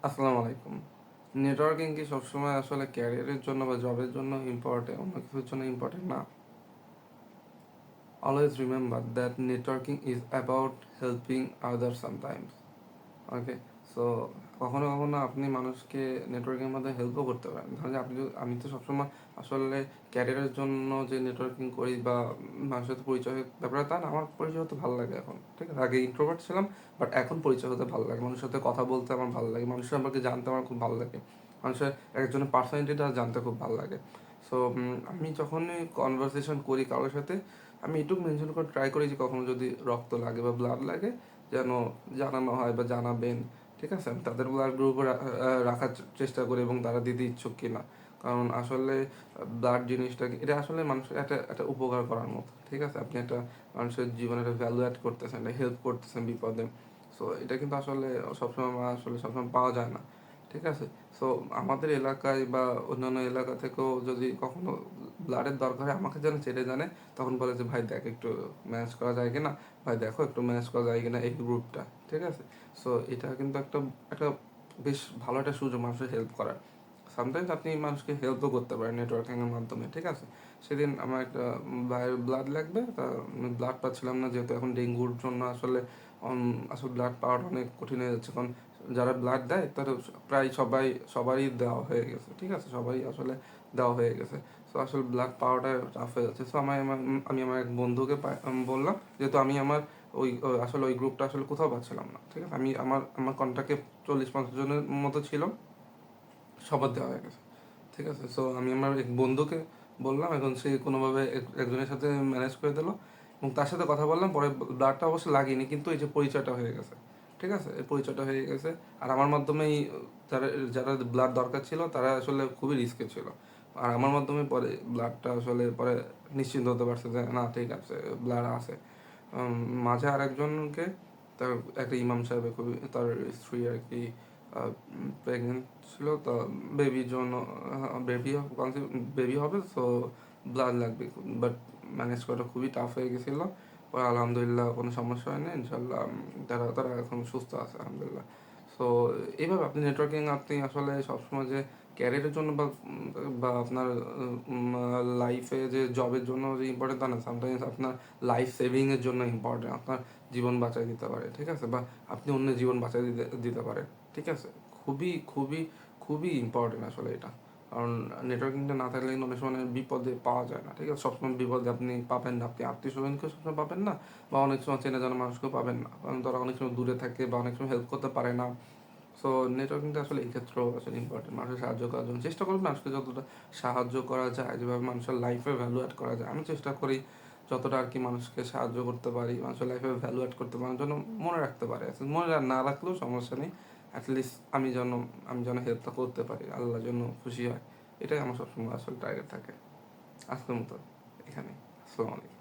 আসসালামু আলাইকুম। নেটওয়ার্কিং কি সবসময় আসলে ক্যারিয়ারের জন্য বা জবের জন্য ইম্পর্টেন্ট, অন্য কিছুর জন্য ইম্পর্টেন্ট না? Always remember that networking is about helping other sometimes. Okay, so কখনো কখনো আপনি মানুষকে নেটওয়ার্কিংয়ের মধ্যে হেল্পও করতে পারেন। ধরেন যে আমি তো সবসময় আসলে ক্যারিয়ারের জন্য যে নেটওয়ার্কিং করি বা মানুষের সাথে পরিচয়ের ব্যাপারে তা না, আমার পরিচয় হতে ভালো লাগে এখন। ঠিক আছে, আগে ইন্ট্রোভার্ট ছিলাম, বাট এখন পরিচয় হতে ভালো লাগে, মানুষের সাথে কথা বলতে আমার ভালো লাগে, মানুষের সম্পর্কে জানতে আমার খুব ভালো লাগে, মানুষের একজনের পার্সোনালিটিটা জানতে খুব ভালো লাগে। সো আমি যখনই কনভারসেশন করি কারোর সাথে, আমি এটুকু মেনশন করে ট্রাই করি যে কখনো যদি রক্ত লাগে বা ব্লাড লাগে যেন জানানো হয় বা জানাবেন। ঠিক আছে, আমি তাদের ব্লাড গ্রুপ রাখার চেষ্টা করি এবং তারা দিতে ইচ্ছুক কিনা। কারণ আসলে ব্লাড জিনিসটা এটা আসলে মানুষের একটা একটা উপকার করার মতো। ঠিক আছে, আপনি একটা মানুষের জীবনে একটা ভ্যালু অ্যাড করতেছেন, একটা হেল্প করতেছেন বিপদে। সো এটা কিন্তু আসলে সবসময় পাওয়া যায় না। ঠিক আছে, সো আমাদের এলাকায় বা অন্যান্য এলাকা থেকেও যদি কখনো ব্লাডের দরকার হয় আমাকে যেন ছেড়ে জানে, তখন বলে যে ভাই দেখ একটু ম্যানেজ করা যায় কিনা, ভাই দেখো একটু ম্যানেজ করা যায় কিনা এই গ্রুপটা। ঠিক আছে, সো এটা কিন্তু একটা একটা বেশ ভালো একটা সুযোগ মানুষের হেল্প করার। সামটাইমস আপনি মানুষকে হেল্পও করতে পারেন নেটওয়ার্কিংয়ের মাধ্যমে। ঠিক আছে, সেদিন আমার একটা ভাইয়ের ব্লাড লাগবে, তা আমি ব্লাড পাচ্ছিলাম না, যেহেতু এখন ডেঙ্গুর জন্য আসলে ব্লাড পাওয়াটা অনেক কঠিন হয়ে যাচ্ছে। কারণ যারা ব্লাড দেয় তারা প্রায় সবারই দেওয়া হয়ে গেছে। ঠিক আছে, সবাই আসলে দেওয়া হয়ে গেছে। সো আসলে ব্লাড পাওয়াটা টাফ হয়ে যাচ্ছে। সো আমি আমার এক বন্ধুকে বললাম, যেহেতু আমি আমার আসলে ওই গ্রুপটা আসলে কোথাও পাচ্ছিলাম না। ঠিক আছে, আমি আমার কন্ট্যাক্টে 40-50 জনের মতো ছিল, সবার দেওয়া হয়ে গেছে। ঠিক আছে, সো আমি আমার এক বন্ধুকে বললাম, এখন সে কোনোভাবে একজনের সাথে ম্যানেজ করে দিল এবং তার সাথে কথা বললাম। পরে ব্লাডটা অবশ্য লাগিনি, কিন্তু এই যে পরিচয়টা হয়ে গেছে। ঠিক আছে, এই পরিচয়টা হয়ে গেছে। আর আমার মাধ্যমেই যারা যারা ব্লাড দরকার ছিল তারা আসলে খুবই রিস্কে ছিল। আর আমার মাধ্যমে পরে ব্লাডটা আসলে পরে নিশ্চিন্ত হতে পারছে যে না ঠিক আছে, ব্লাড আছে। মাঝে আরেকজনকে, তার একটা ইমাম সাহেবের খুবই, তার স্ত্রী আর কি প্রেগনেন্ট ছিল, তো বেবির জন্য বেবি হবে, সো ব্লাড লাগবে, বাট ম্যানেজ করাটা খুবই টাফ হয়ে গেছিলো। পরে আলহামদুলিল্লাহ কোনো সমস্যা হয়নি, ইনশাল্লাহ তারা তারা এখন সুস্থ আছে আলহামদুলিল্লাহ। সো এইভাবে আপনি নেটওয়ার্কিং আপনি আসলে সবসময় যে ক্যারিয়ারের জন্য বা আপনার লাইফে যে জবের জন্য যে ইম্পর্টেন্ট তা না, সামটাইমস আপনার লাইফ সেভিংয়ের জন্য ইম্পর্টেন্ট, আপনার জীবন বাঁচাই দিতে পারে। ঠিক আছে, বা আপনি অন্যের জীবন বাঁচাই দিতে দিতে পারে। ঠিক আছে, খুবই খুবই খুবই ইম্পর্টেন্ট আসলে এটা। কারণ নেটওয়ার্কিংটা না থাকলে কিন্তু অনেক সময় বিপদে পাওয়া যায় না। ঠিক আছে, সবসময় বিপদে আপনি পাবেন না, আপনি আত্মীয় স্বজনকেও সবসময় পাবেন না, বা অনেক সময় চেনা জানা মানুষকেও পাবেন না, কারণ তারা অনেক সময় দূরে থাকে বা অনেক সময় হেল্প করতে পারে না। সো নেটওয়ার্কিংটা আসলে এই ক্ষেত্রেও আসলে ইম্পর্টেন্ট, মানুষের সাহায্য করার জন্য চেষ্টা করবেন, মানুষকে যতটা সাহায্য করা যায়, যেভাবে মানুষের লাইফে ভ্যালু অ্যাড করা যায়। আমি চেষ্টা করি যতটা আর কি মানুষকে সাহায্য করতে পারি, মানুষের লাইফে ভ্যালু অ্যাড করতে পারার জন্য, মনে রাখতে পারে। মনে না রাখলেও সমস্যা নেই, অ্যাটলিস্ট আমি যেন হেল্পটা করতে পারি, আল্লাহ যেন খুশি হয়। এটাই আমার সবসময় আসলে টার্গেট থাকে। আজকের মতো এখানে। আসসালামু আলাইকুম।